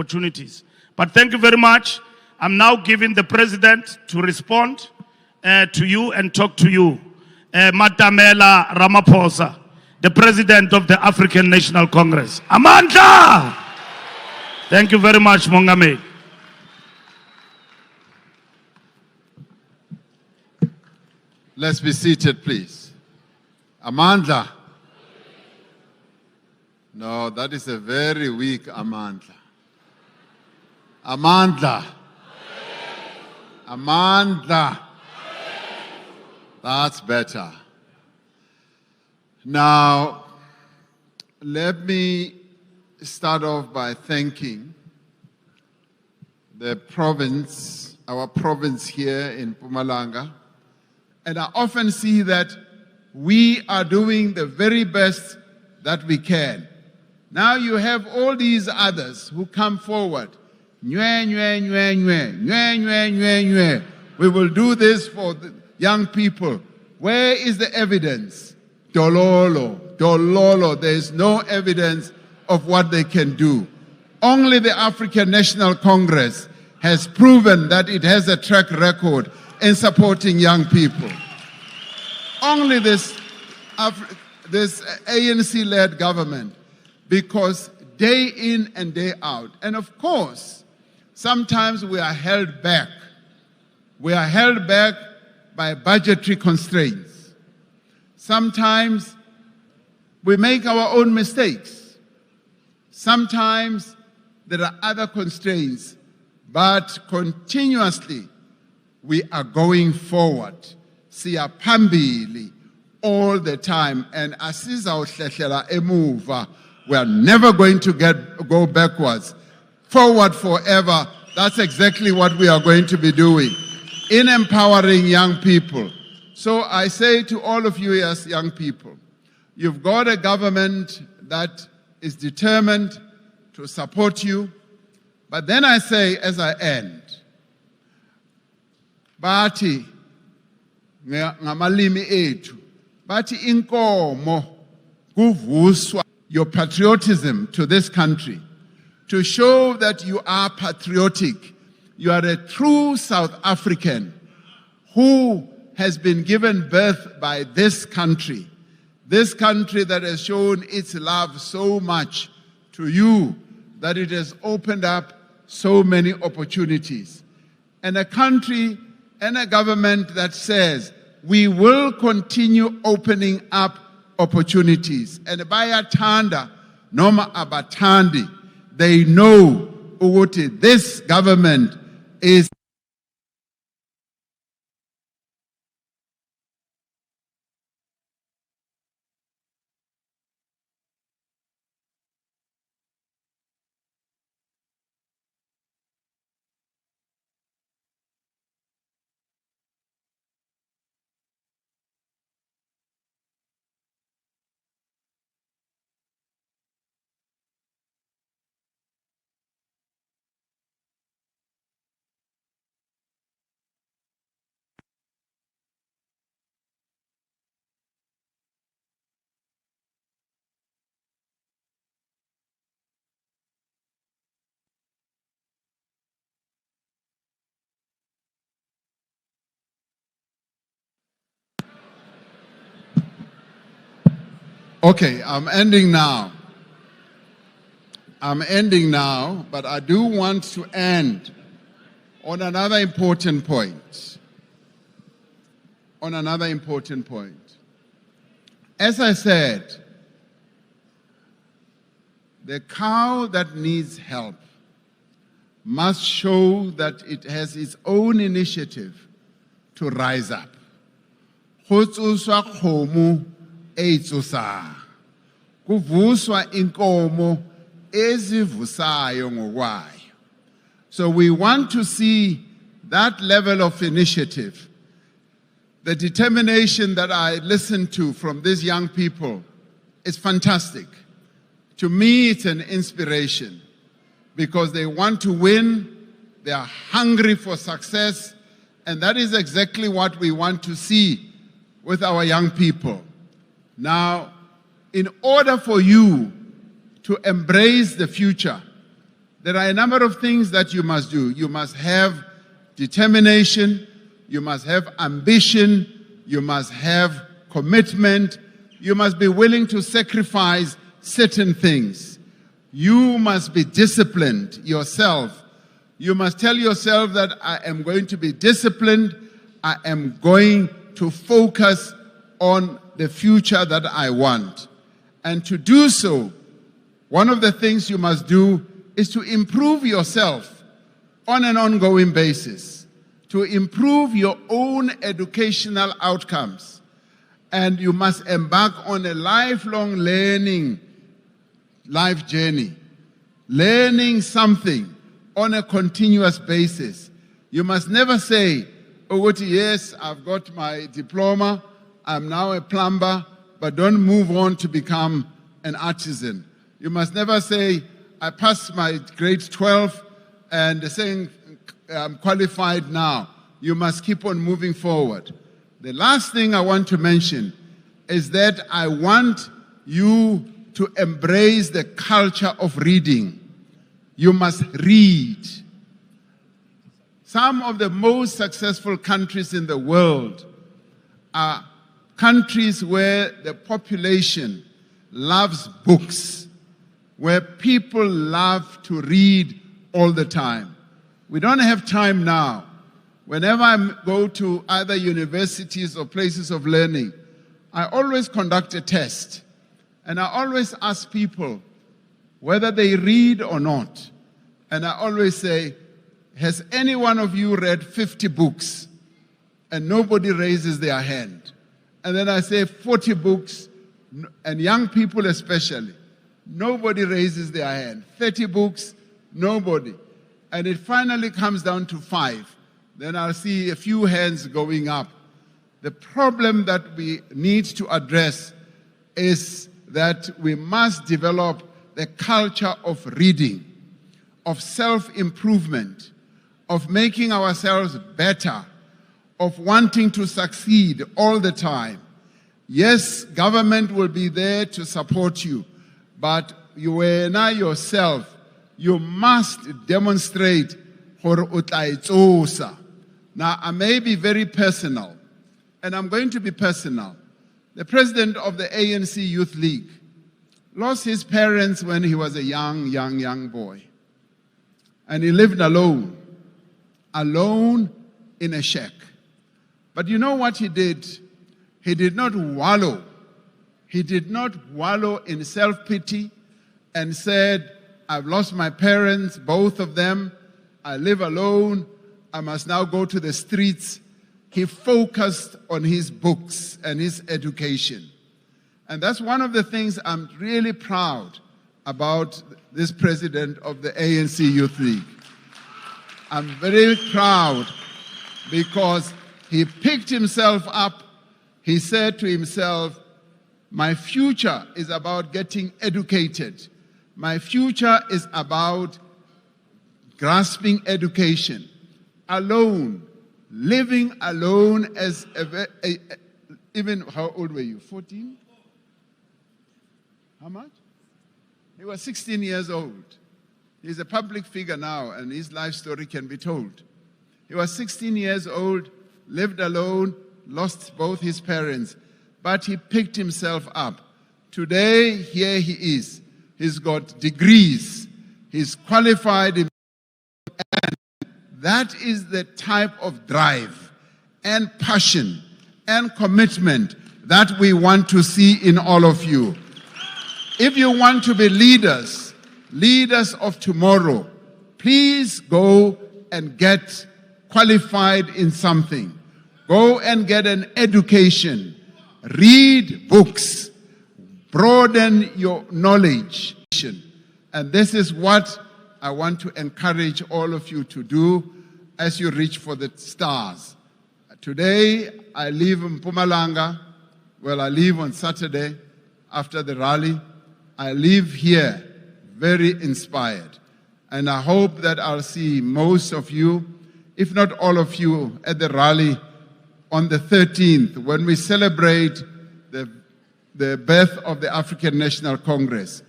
opportunities. But thank you very much. I'm now giving the president to respond to you and talk to you. Matamela Ramaphosa, the president of the African National Congress. Amandla! Thank you very much, Mongameli. Let's be seated, please. Amandla. No, that is a very weak Amandla. Amandla. Amandla. That's better. Now, let me start off by thanking the province, our province here in Mpumalanga. And I often see that we are doing the very best that we can. Now you have all these others who come forward. Nyue, nyue, nyue, nyue, nyue, nyue, nyue, nyue. We will do this for the young people. Where is the evidence? Dololo, dololo. There is no evidence of what they can do. Only the African National Congress has proven that it has a track record in supporting young people. Only this ANC-led government, because day in and day out. And of course, sometimes we are held back. We are held back by budgetary constraints. Sometimes we make our own mistakes. Sometimes there are other constraints, but continuously we are going forward. Siya phambili all the time, and asizawuhlehlela emuva. We are never going to go backwards. Forward forever. That's exactly what we are going to be doing in empowering young people. So I say to all of you as young people, you've got a government that is determined to support you. But then I say, as I end, Bati ngamalimi ethu, Bati inkomo kuvuswa, your patriotism to this country, to show that you are patriotic. You are a true South African who has been given birth by this country that has shown its love so much to you, that it has opened up so many opportunities. And a country and a government that says, we will continue opening up opportunities. And bayathanda noma abathandi, they know ukuthi this government is okay, I'm ending now. But I do want to end on another important point. As I said, the cow that needs help must show that it has its own initiative to rise up. Kuvuswa inkomo ezivusayo ngokwayo. So we want to see that level of initiative. The determination that I listened to from these young people is fantastic. To me, it's an inspiration because they want to win, they are hungry for success, and that is exactly what we want to see with our young people. Now, in order for you to embrace the future, There are a number of things that you must do. You must have determination, you must have ambition, you must have commitment, you must be willing to sacrifice certain things. You must be disciplined yourself. You must tell yourself that I am going to be disciplined, I am going to focus on the future that I want. And to do so, one of the things you must do is to improve yourself on an ongoing basis, to improve your own educational outcomes. And you must embark on a lifelong learning life journey, learning something on a continuous basis. You must never say, oh, yes, I've got my diploma, I'm now a plumber, but don't move on to become an artisan. You must never say, I passed my grade 12 and saying I'm qualified now. You must keep on moving forward. The last thing I want to mention is that I want you to embrace the culture of reading. You must read. Some of the most successful countries in the world are countries where the population loves books, where people love to read all the time. We don't have time now. Whenever I go to either universities or places of learning, I always conduct a test. And I always ask people whether they read or not. And I always say, has any one of you read 50 books? And nobody raises their hand. And then I say 40 books, and young people especially. Nobody raises their hand. 30 books, nobody. And it finally comes down to 5. Then I'll see a few hands going up. The problem that we need to address is that we must develop the culture of reading, of self-improvement, of making ourselves better, of wanting to succeed all the time. Yes, government will be there to support you, but you and I yourself, you must demonstrate hore o tla e tsosa. Now, I may be very personal, and I'm going to be personal. The president of the ANC Youth League lost his parents when he was a young boy. And he lived alone in a shack. But you know what he did? He did not wallow. He did not wallow in self-pity and said, I've lost my parents, both of them. I live alone. I must now go to the streets. He focused on his books and his education. And that's one of the things I'm really proud about this president of the ANC Youth League. I'm very proud because he picked himself up. He said to himself, my future is about getting educated. My future is about grasping education, alone, living alone as even, how old were you, 14? How much? He was 16 years old. He's a public figure now, and his life story can be told. He was 16 years old, lived alone, lost both his parents, but he picked himself up. Today, here he is. He's got degrees. He's qualified, and that is the type of drive and passion and commitment that we want to see in all of you. If you want to be leaders of tomorrow, please go and get qualified in something. Go and get an education. Read books. Broaden your knowledge. And this is what I want to encourage all of you to do as you reach for the stars. Today, I leave Mpumalanga. Well, I leave on Saturday after the rally. I leave here very inspired. And I hope that I'll see most of you, if not all of you, at the rally on the 13th, when we celebrate the birth of the African National Congress,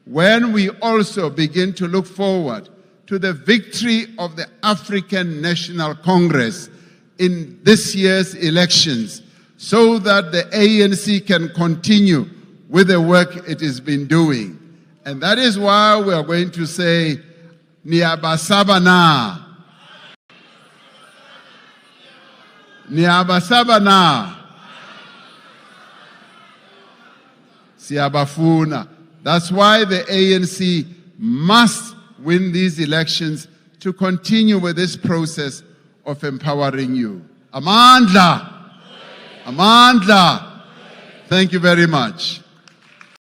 when we also begin to look forward to the victory of the African National Congress in this year's elections, so that the ANC can continue with the work it has been doing. And that is why we are going to say, Niyabasabana. Niyabasabana. Siyabafuna. That's why the ANC must win these elections to continue with this process of empowering you. Amandla. Amandla. Thank you very much.